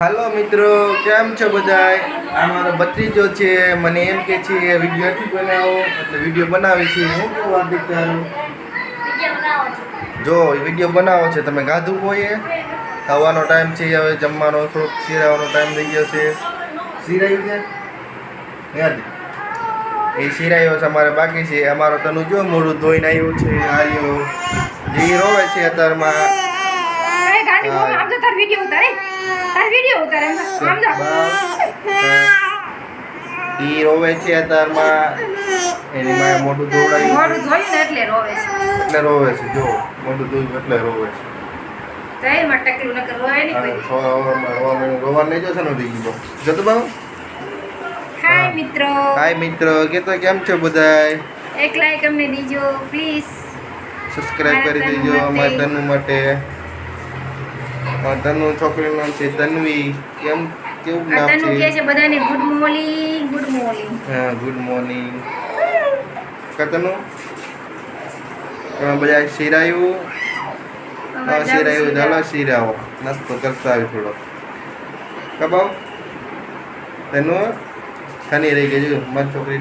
હાલો મિત્રો, કેમ છો બધાય? આ મારો ભત્રીજો છે. મને એમ કે છે વિડીયો નથી બનાવો, એટલે વિડીયો બનાવી છે. હું કેવું હાર્દિક તારું જો વિડીયો બનાવો છે. તમે ગાધું હોય ખાવાનો ટાઈમ છે, હવે જમવાનો થોડોક શિરાવાનો ટાઈમ થઈ ગયો છે. શિરાયું છે યાદ એ શિરાયો છે, અમારે બાકી છે. અમારો તનું જો મોઢું ધોઈને આવ્યું છે. આવ્યો જે રોવે છે અત્યારમાં. ઈ રોવે છે અત્યારમાં. એની માએ મોઢું ધોવડાવ્યું એટલે રોવે છે. એટલે રોવે છે. જો મોઢું ધોયું એટલે રોવે છે. રોવા નહીં જશે ને થઈ ગયો જતું બાબુ. હાય મિત્રો, હાય મિત્રો, કે તો કેમ છો બધાય? એક લાઈક અમને દીજો પ્લીઝ. સબસ્ક્રાઇબ કરી દેજો અમારા તનુ માટે. તનુ છોકરીનું નામ છે તન્વી. કેવું નામ તનુ કહે છે? છે બધાને ગુડ મોર્નિંગ, ગુડ મોર્નિંગ. હા, ગુડ મોર્નિંગ. તનુ બધા શિરાયું. હા, શિરાયું. ચાલો શિરાવો, નાસ્તો કરતા આવી થોડો. કબાવ તનુ ખાની રહી ગઈ જો મારી છોકરી.